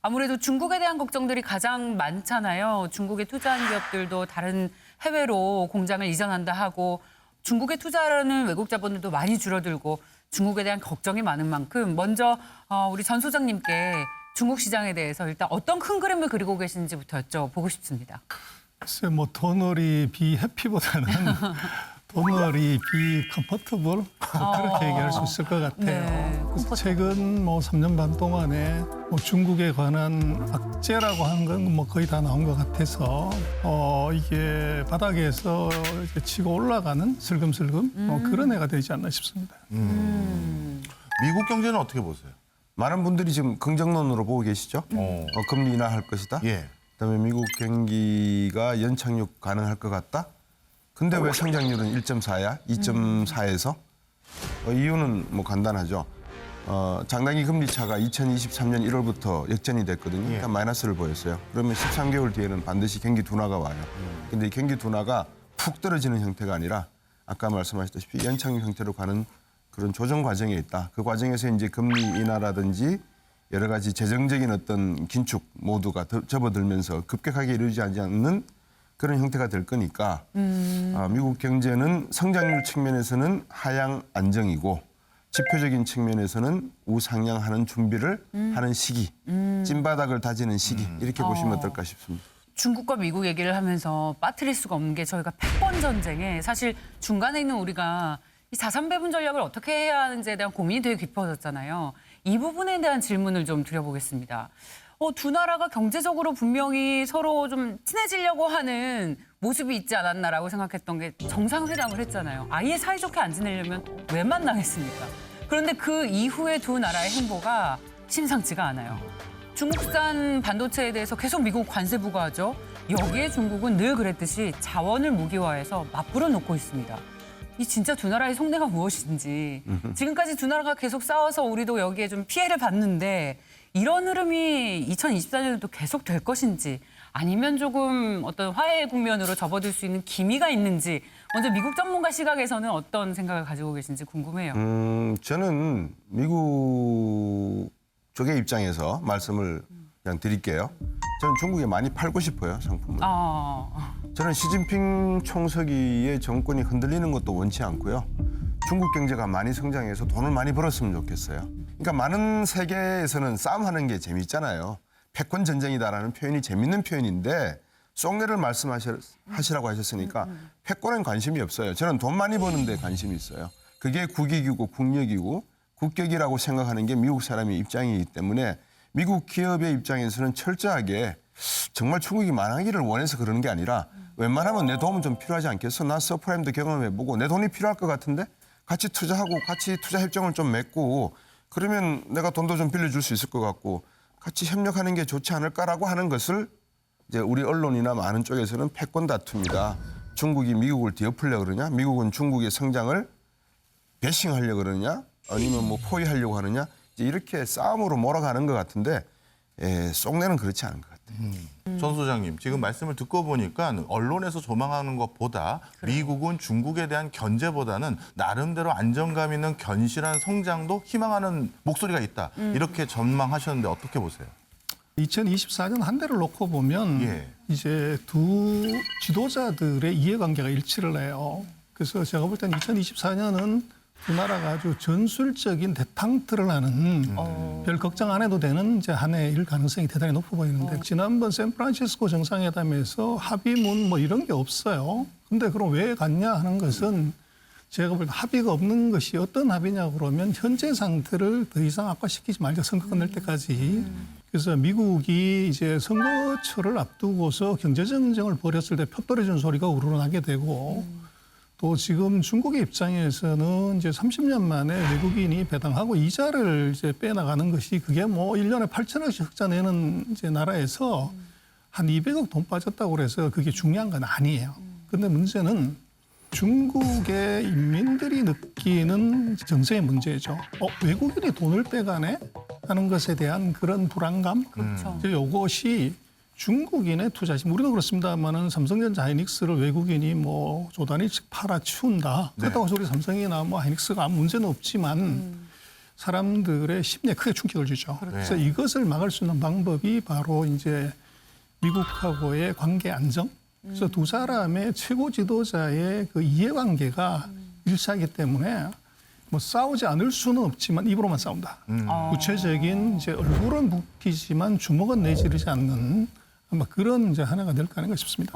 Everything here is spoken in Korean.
아무래도 중국에 대한 걱정들이 가장 많잖아요. 중국에 투자한 기업들도 다른 해외로 공장을 이전한다 하고 중국에 투자하는 외국 자본들도 많이 줄어들고 중국에 대한 걱정이 많은 만큼 먼저 우리 전 소장님께 중국 시장에 대해서 일단 어떤 큰 그림을 그리고 계신지부터 여쭤보고 싶습니다. 글쎄 뭐 돈월이 비 해피보다는 돈월이 비 컴포터블 그렇게 얘기할 수 있을 것 같아요. 네, 그래서 최근 뭐 3년 반 동안에 뭐 중국에 관한 악재라고 하는 건 뭐 거의 다 나온 것 같아서 이게 바닥에서 이제 치고 올라가는 슬금슬금 그런 해가 되지 않나 싶습니다. 미국 경제는 어떻게 보세요? 많은 분들이 지금 긍정론으로 보고 계시죠. 금리 인하할 것이다. 예. 그다음에 미국 경기가 연착륙 가능할 것 같다. 근데 왜 성장률은 1.4야? 2.4에서? 이유는 뭐 간단하죠. 장단기 금리 차가 2023년 1월부터 역전이 됐거든요. 그러니까 마이너스를 보였어요. 그러면 13개월 뒤에는 반드시 경기 둔화가 와요. 근데 이 경기 둔화가 푹 떨어지는 형태가 아니라 아까 말씀하셨다시피 연착륙 형태로 가는 그런 조정 과정에 있다. 그 과정에서 이제 금리 인하라든지 여러 가지 재정적인 어떤 긴축 모두가 접어들면서 급격하게 이루어지지 않는 그런 형태가 될 거니까 미국 경제는 성장률 측면에서는 하향 안정이고 지표적인 측면에서는 우상향하는 준비를 하는 시기, 찐바닥을 다지는 시기 이렇게 보시면 어떨까 싶습니다. 중국과 미국 얘기를 하면서 빠뜨릴 수가 없는 게 저희가 패권 전쟁에 사실 중간에 있는 우리가 이 자산 배분 전략을 어떻게 해야 하는지에 대한 고민이 되게 깊어졌잖아요. 이 부분에 대한 질문을 좀 드려보겠습니다. 두 나라가 경제적으로 분명히 서로 좀 친해지려고 하는 모습이 있지 않았나라고 생각했던 게 정상회담을 했잖아요. 아예 사이좋게 안 지내려면 왜 만나겠습니까? 그런데 그 이후에 두 나라의 행보가 심상치가 않아요. 중국산 반도체에 대해서 계속 미국 관세 부과하죠. 여기에 중국은 늘 그랬듯이 자원을 무기화해서 맞불어 놓고 있습니다. 이 진짜 두 나라의 속내가 무엇인지 지금까지 두 나라가 계속 싸워서 우리도 여기에 좀 피해를 봤는데 이런 흐름이 2024년에도 계속 될 것인지 아니면 조금 어떤 화해의 국면으로 접어들 수 있는 기미가 있는지 먼저 미국 전문가 시각에서는 어떤 생각을 가지고 계신지 궁금해요. 저는 미국 쪽의 입장에서 말씀을 그냥 드릴게요. 저는 중국에 많이 팔고 싶어요, 상품을. 저는 시진핑 총서기의 정권이 흔들리는 것도 원치 않고요. 중국 경제가 많이 성장해서 돈을 많이 벌었으면 좋겠어요. 그러니까 많은 세계에서는 싸움하는 게 재밌잖아요. 패권 전쟁이다라는 표현이 재밌는 표현인데 속내를 말씀하시라고 하셨으니까 패권엔 관심이 없어요. 저는 돈 많이 버는 데 관심이 있어요. 그게 국익이고 국력이고 국격이라고 생각하는 게 미국 사람의 입장이기 때문에 미국 기업의 입장에서는 철저하게 정말 중국이 망하기를 원해서 그러는 게 아니라 웬만하면 내 도움은 좀 필요하지 않겠어? 나 서프라임도 경험해보고 내 돈이 필요할 것 같은데 같이 투자하고 같이 투자 협정을 좀 맺고 그러면 내가 돈도 좀 빌려줄 수 있을 것 같고 같이 협력하는 게 좋지 않을까라고 하는 것을 이제 우리 언론이나 많은 쪽에서는 패권 다툼이다. 중국이 미국을 뒤엎으려고 그러냐? 미국은 중국의 성장을 배싱하려고 그러냐? 아니면 뭐 포위하려고 하느냐? 이제 이렇게 싸움으로 몰아가는 것 같은데 속내는 그렇지 않은 것 같아요. 전 소장님, 지금 말씀을 듣고 보니까 언론에서 조망하는 것보다 미국은 중국에 대한 견제보다는 나름대로 안정감 있는 견실한 성장도 희망하는 목소리가 있다. 이렇게 전망하셨는데 어떻게 보세요? 2024년 한 해를 놓고 보면 이제 두 지도자들의 이해관계가 일치를 해요. 그래서 제가 볼 때는 2024년은 두 나라가 아주 전술적인 대탕트를 하는 별 걱정 안 해도 되는 이제 한 해일 가능성이 대단히 높아 보이는데 지난번 샌프란시스코 정상회담에서 합의문 뭐 이런 게 없어요. 근데 그럼 왜 갔냐 하는 것은 제가 볼 때 합의가 없는 것이 어떤 합의냐 그러면 현재 상태를 더 이상 악화시키지 말자 선거 끝날 때까지. 그래서 미국이 이제 선거철을 앞두고서 경제정쟁을 벌였을 때 표 떨어지는 소리가 우러나게 되고 또 지금 중국의 입장에서는 이제 30년 만에 외국인이 배당하고 이자를 이제 빼나가는 것이 그게 뭐 1년에 8천억씩 흑자 내는 이제 나라에서 한 200억 돈 빠졌다고 그래서 그게 중요한 건 아니에요. 근데 문제는 중국의 인민들이 느끼는 정세의 문제죠. 외국인이 돈을 빼가네 하는 것에 대한 그런 불안감. 그렇죠. 이것이 중국인의 투자심, 우리도 그렇습니다만은 삼성전자 하이닉스를 외국인이 뭐 조단위씩 팔아치운다. 그렇다고 해서 우리 삼성이나 뭐 하이닉스가 아무 문제는 없지만 사람들의 심리에 크게 충격을 주죠. 그래서 이것을 막을 수 있는 방법이 바로 이제 미국하고의 관계 안정. 그래서 두 사람의 최고 지도자의 그 이해관계가 일치하기 때문에 뭐 싸우지 않을 수는 없지만 입으로만 싸운다. 구체적인 이제 얼굴은 붓기지만 주먹은 내지르지 않는 아마 그런 이제 하나가 될 거 아닌가 싶습니다.